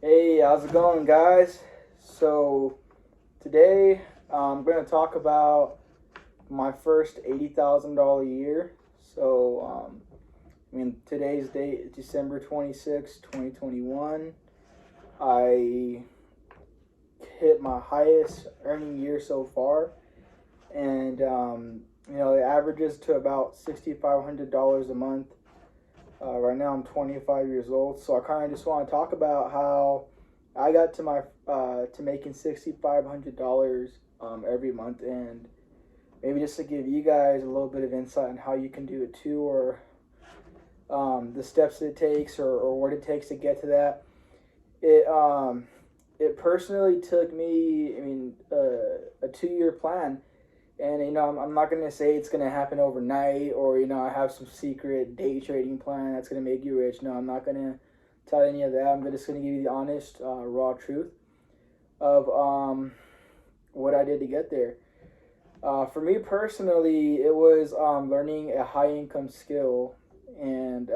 Hey, how's it going, guys? So, today I'm going to talk about my first $80,000 year. Today's date is December 26, 2021. I hit my highest earning year so far, and it averages to about $6,500 a month. Right now, I'm 25 years old, so I kind of just want to talk about how I got to my to making $6,500 every month, and maybe just to give you guys a little bit of insight on how you can do it too, or the steps it takes, or what it takes to get to that. It it personally took me, a 2 year plan. And I'm not gonna say it's gonna happen overnight, or I have some secret day trading plan that's gonna make you rich. No, I'm not gonna tell you any of that. I'm just gonna give you the honest, raw truth of what I did to get there. For me personally, it was learning a high income skill, and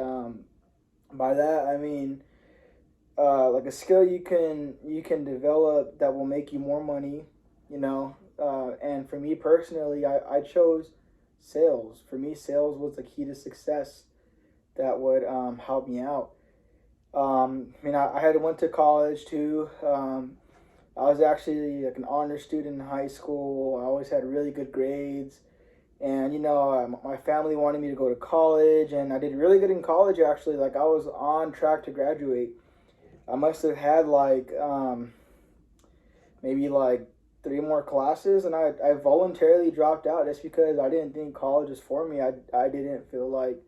by that I mean like a skill you can develop that will make you more money. And for me personally, I chose sales. For me, sales was the key to success that would help me out. I had went to college too. I was actually like an honor student in high school. I always had really good grades, and my family wanted me to go to college, and I did really good in college actually. Like I was on track to graduate. I must have had like maybe like three more classes, and I voluntarily dropped out just because I didn't think college was for me. I didn't feel like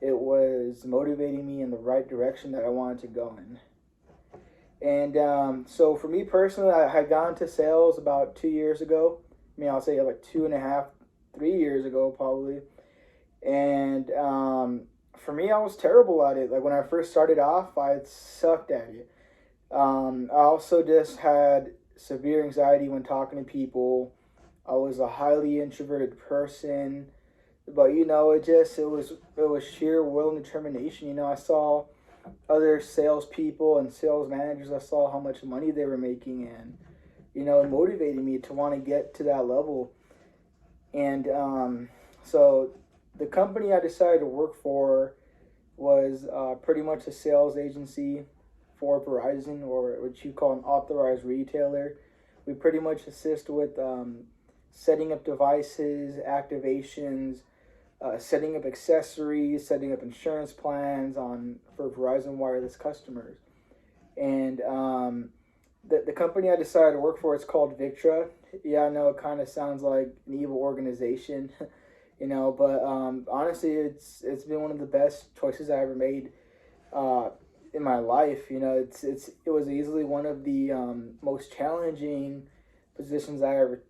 it was motivating me in the right direction that I wanted to go in. And so for me personally, I had gone to sales about 2 years ago. I'll say like 2.5, 3 years ago probably. And for me, I was terrible at it. Like when I first started off, I sucked at it. I also just had severe anxiety when talking to people. I was a highly introverted person, but it was sheer will and determination. I saw other salespeople and sales managers. I saw how much money they were making, and it motivated me to want to get to that level. And so the company I decided to work for was pretty much a sales agency for Verizon, or what you call an authorized retailer. We pretty much assist with setting up devices, activations, setting up accessories, setting up insurance plans for Verizon wireless customers. And the company I decided to work for is called Victra. Yeah, I know it kind of sounds like an evil organization, but honestly, it's been one of the best choices I ever made in my life. It was easily one of the most challenging positions I ever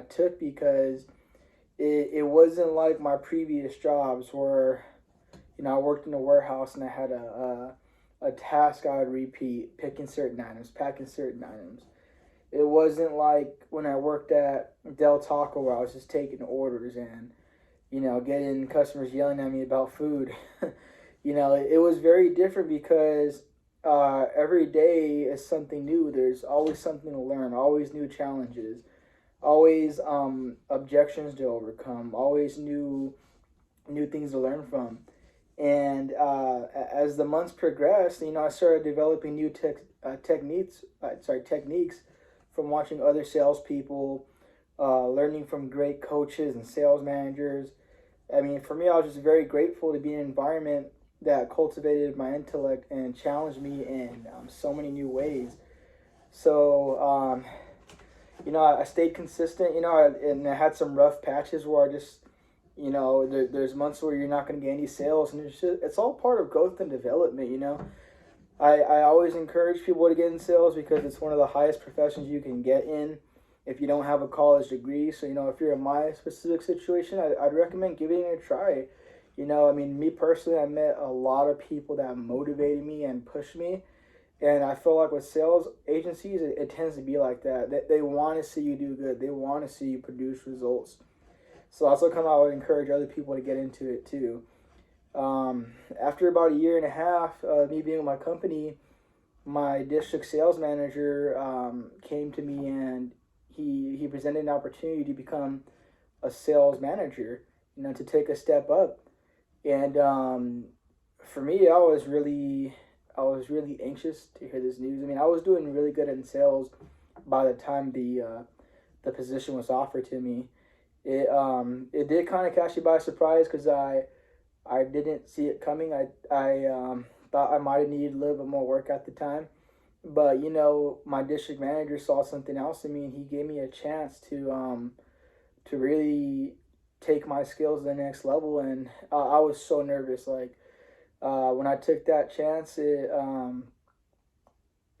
took, because it wasn't like my previous jobs where I worked in a warehouse and I had a task I would repeat, picking certain items, packing certain items. It wasn't like when I worked at Del Taco where I was just taking orders and getting customers yelling at me about food. It was very different because every day is something new. There's always something to learn, always new challenges, always objections to overcome, always new things to learn from. And as the months progressed, I started developing new techniques from watching other salespeople, learning from great coaches and sales managers. For me, I was just very grateful to be in an environment that cultivated my intellect and challenged me in so many new ways. So, I stayed consistent, and I had some rough patches where I just, there's months where you're not going to get any sales, and it's all part of growth and development. I always encourage people to get in sales because it's one of the highest professions you can get in if you don't have a college degree. So, if you're in my specific situation, I'd recommend giving it a try. Me personally, I met a lot of people that motivated me and pushed me. And I feel like with sales agencies, it tends to be like that. They want to see you do good. They want to see you produce results. So that's what I would encourage other people to get into it too. After about a year and a half of me being with my company, my district sales manager came to me, and he presented an opportunity to become a sales manager, to take a step up. And for me, I was really anxious to hear this news. I mean, I was doing really good in sales by the time the position was offered to me. It did kind of catch me by surprise because I didn't see it coming. I thought I might have needed a little bit more work at the time, but my district manager saw something else in me, and he gave me a chance to really take my skills to the next level. And I was so nervous. Like when I took that chance,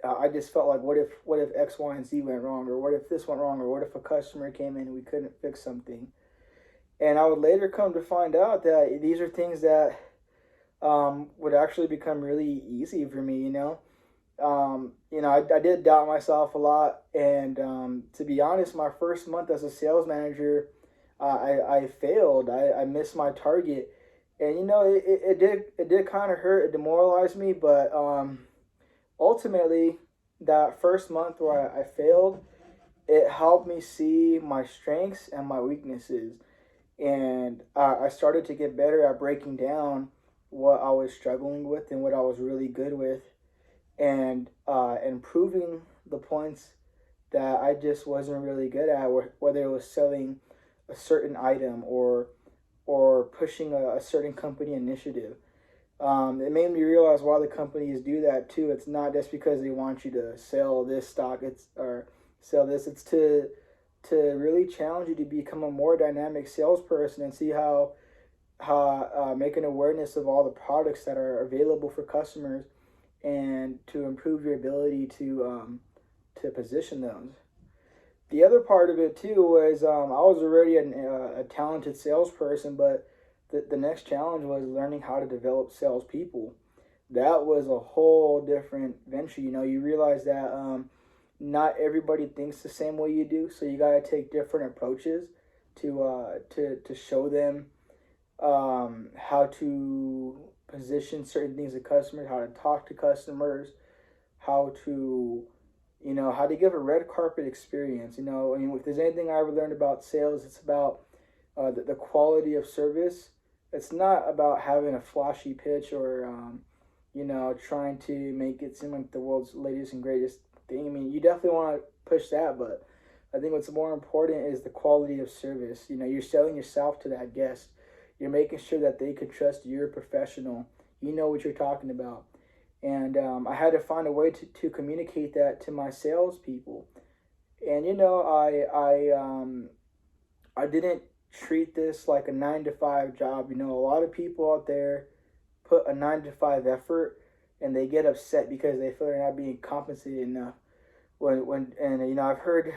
I just felt like, what if X, Y, and Z went wrong, or what if this went wrong, or what if a customer came in and we couldn't fix something. And I would later come to find out that these are things that would actually become really easy for me. I did doubt myself a lot, and to be honest, my first month as a sales manager, I failed. I missed my target, and it did kind of hurt. It demoralized me, but ultimately, that first month where I failed, it helped me see my strengths and my weaknesses, and I started to get better at breaking down what I was struggling with and what I was really good with, and improving the points that I just wasn't really good at, whether it was selling a certain item or pushing a certain company initiative. It made me realize why the companies do that too. It's not just because they want you to sell this stock, or sell this. It's to really challenge you to become a more dynamic salesperson and see how make an awareness of all the products that are available for customers, and to improve your ability to position those. The other part of it too was I was already a talented salesperson, but the next challenge was learning how to develop salespeople. That was a whole different venture. You realize that not everybody thinks the same way you do, so you got to take different approaches to show them how to position certain things to customers, how to talk to customers, how to how to give a red carpet experience. I mean, if there's anything I ever learned about sales, it's about the quality of service. It's not about having a flashy pitch, or trying to make it seem like the world's latest and greatest thing. I mean, you definitely want to push that, but I think what's more important is the quality of service. You're selling yourself to that guest. You're making sure that they can trust you're a professional. You know what you're talking about. And I had to find a way to communicate that to my salespeople. And I didn't treat this like a 9 to 5 job. A lot of people out there put a 9 to 5 effort, and they get upset because they feel they're not being compensated enough. I've heard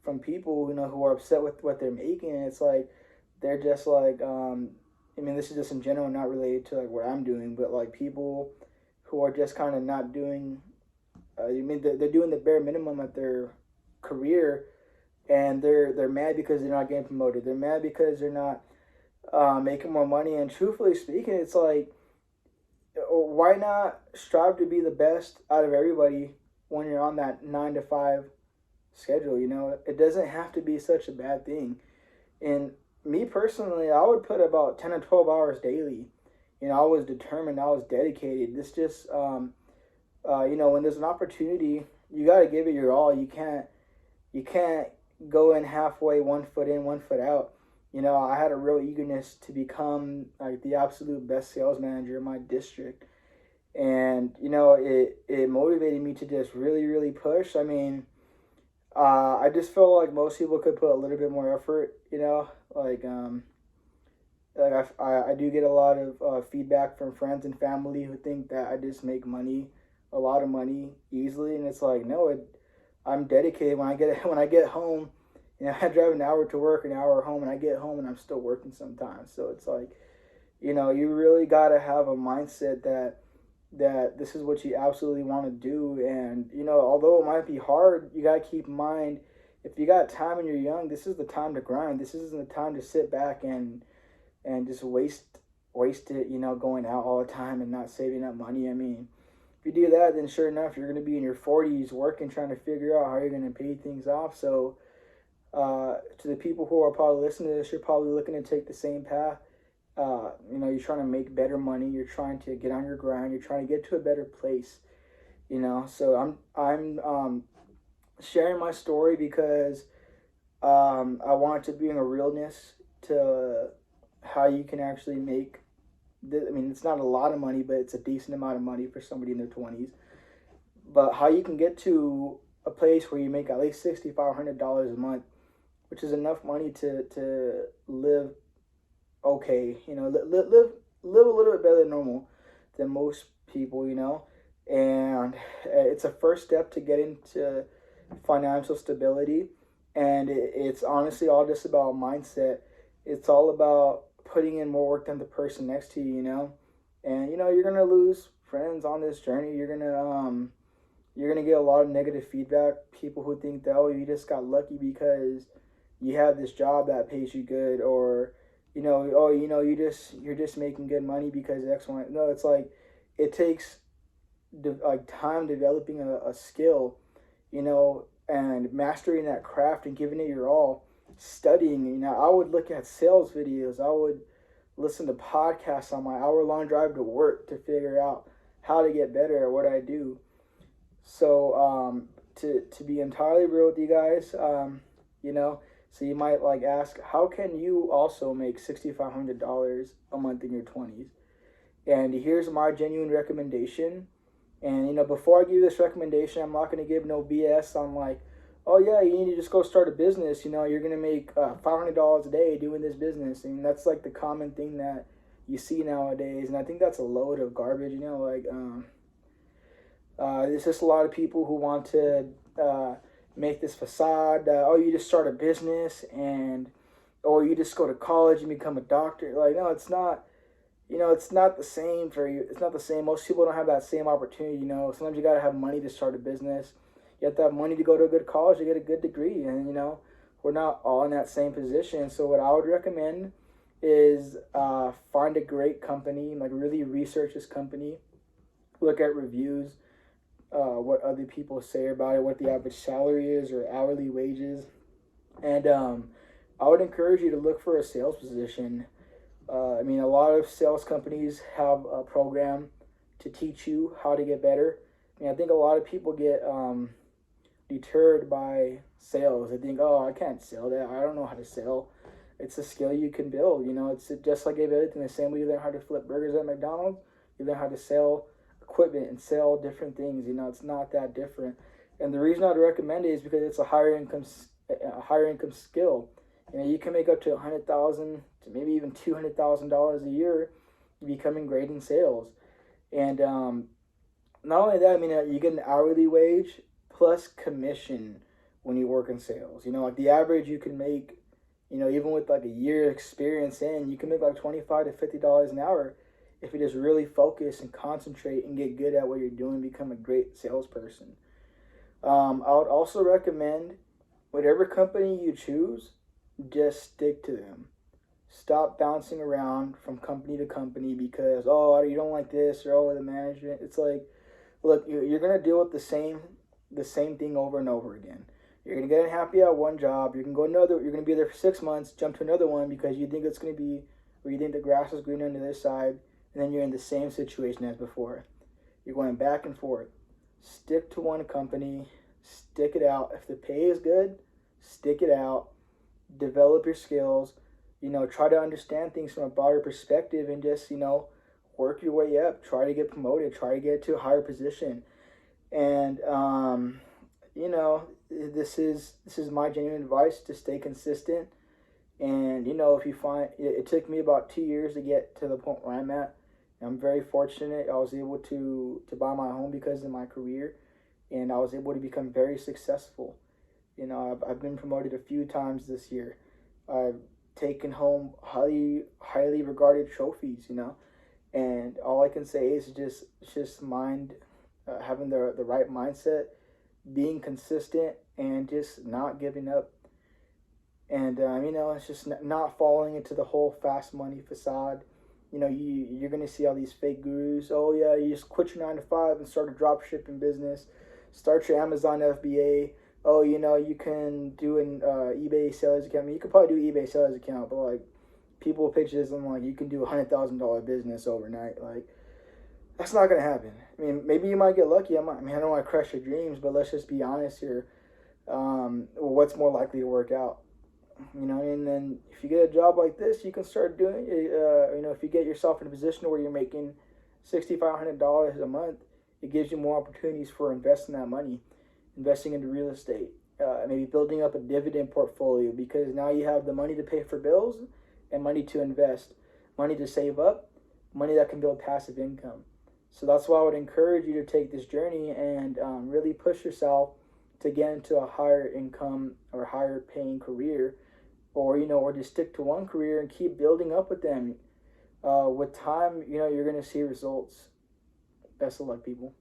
from people who are upset with what they're making, and it's like they're just like I mean, this is just in general, not related to like what I'm doing, but like people who are just kind of not doing. They're doing the bare minimum at their career, and they're mad because they're not getting promoted. They're mad because they're not making more money. And truthfully speaking, it's like, why not strive to be the best out of everybody when you're on that 9 to 5 schedule? It doesn't have to be such a bad thing. And me personally, I would put about 10 to 12 hours daily. I was determined. I was dedicated. This just, when there's an opportunity, you got to give it your all. You can't go in halfway, 1 foot in, 1 foot out. I had a real eagerness to become like the absolute best sales manager in my district. And, it motivated me to just really, really push. I mean, I just feel like most people could put a little bit more effort, I do get a lot of feedback from friends and family who think that I just make a lot of money easily. And it's like, no, I'm dedicated. When I get home, I drive an hour to work, an hour home, and I get home and I'm still working sometimes. So it's like, you really got to have a mindset that this is what you absolutely want to do. And, although it might be hard, you got to keep in mind, if you got time and you're young, this is the time to grind. This isn't the time to sit back and just waste it, going out all the time and not saving up money. I mean, if you do that, then sure enough, you're going to be in your 40s working, trying to figure out how you're going to pay things off. So, to the people who are probably listening to this, you're probably looking to take the same path. You're trying to make better money. You're trying to get on your grind. You're trying to get to a better place. So I'm sharing my story because I want to bring a realness to how you can actually make. It's not a lot of money, but it's a decent amount of money for somebody in their 20s. But how you can get to a place where you make at least $6,500 a month, which is enough money to live okay, live a little bit better than normal than most people, and it's a first step to get into financial stability, and it's honestly all just about mindset. It's all about putting in more work than the person next to you, and you're gonna lose friends on this journey. You're gonna get a lot of negative feedback. People who think that, oh, you just got lucky because you have this job that pays you good, or you're just making good money because X, Y. No, it's like it takes time developing a skill, and mastering that craft and giving it your all. Studying, I would look at sales videos. I would listen to podcasts on my hour-long drive to work to figure out how to get better at what I do. So to be entirely real with you guys, so you might ask, how can you also make $6,500 a month in your 20s? And here's my genuine recommendation. And before I give you this recommendation, I'm not going to give no BS on oh yeah, you need to just go start a business. You're going to make $500 a day doing this business. And that's the common thing that you see nowadays. And I think that's a load of garbage. There's just a lot of people who want to make this facade that, oh, you just start a business or you just go to college and become a doctor. No, it's not. It's not the same for you. It's not the same. Most people don't have that same opportunity. Sometimes you got to have money to start a business. You have to have money to go to a good college to get a good degree. And, we're not all in that same position. So what I would recommend is find a great company, really research this company, look at reviews, what other people say about it, what the average salary is or hourly wages. And I would encourage you to look for a sales position. A lot of sales companies have a program to teach you how to get better. I think a lot of people get deterred by sales. They think, oh, I can't sell that. I don't know how to sell. It's a skill you can build. It's just like everything. The same way you learn how to flip burgers at McDonald's, you learn how to sell equipment and sell different things. It's not that different. And the reason I'd recommend it is because it's a higher income skill. You can make up to $100,000 to maybe even $200,000 a year becoming great in sales. And not only that, you get an hourly wage plus commission when you work in sales. The average you can make, even with a year experience you can make $25 to $50 an hour if you just really focus and concentrate and get good at what you're doing, become a great salesperson. I would also recommend whatever company you choose, just stick to them. Stop bouncing around from company to company because, oh, you don't like this, or oh, the management. It's look, you're going to deal with the same thing over and over again. You're going to get unhappy at one job. You're going to be there for 6 months, jump to another one because you think it's going to be, or you think the grass is greener on the other side, and then you're in the same situation as before. You're going back and forth. Stick to one company. Stick it out. If the pay is good, stick it out. Develop your skills. Try to understand things from a broader perspective and just, work your way up. Try to get promoted. Try to get to a higher position. And, this is my genuine advice to stay consistent. And, if you find, it took me about 2 years to get to the point where I'm at. I'm very fortunate. I was able to buy my home because of my career, and I was able to become very successful. I've been promoted a few times this year. I've taken home highly regarded trophies, and all I can say is just having the right mindset, being consistent, and just not giving up. And, it's just not falling into the whole fast money facade. you're going to see all these fake gurus. Oh yeah, you just quit your 9 to 5 and start a drop shipping business, start your Amazon FBA. Oh, you can do an eBay sellers account. I mean, you could probably do eBay sellers account, but like people pitch this and like you can do $100,000 business overnight. Like that's not gonna happen. I mean, maybe you might get lucky. I don't want to crush your dreams, but let's just be honest here. What's more likely to work out? And then if you get a job like this, you can start doing. If you get yourself in a position where you're making $6,500 a month, it gives you more opportunities for investing that money, investing into real estate, maybe building up a dividend portfolio because now you have the money to pay for bills and money to invest, money to save up, money that can build passive income. So that's why I would encourage you to take this journey and really push yourself to get into a higher income or higher paying career, or just stick to one career and keep building up with them. With time, you're going to see results. Best of luck, people.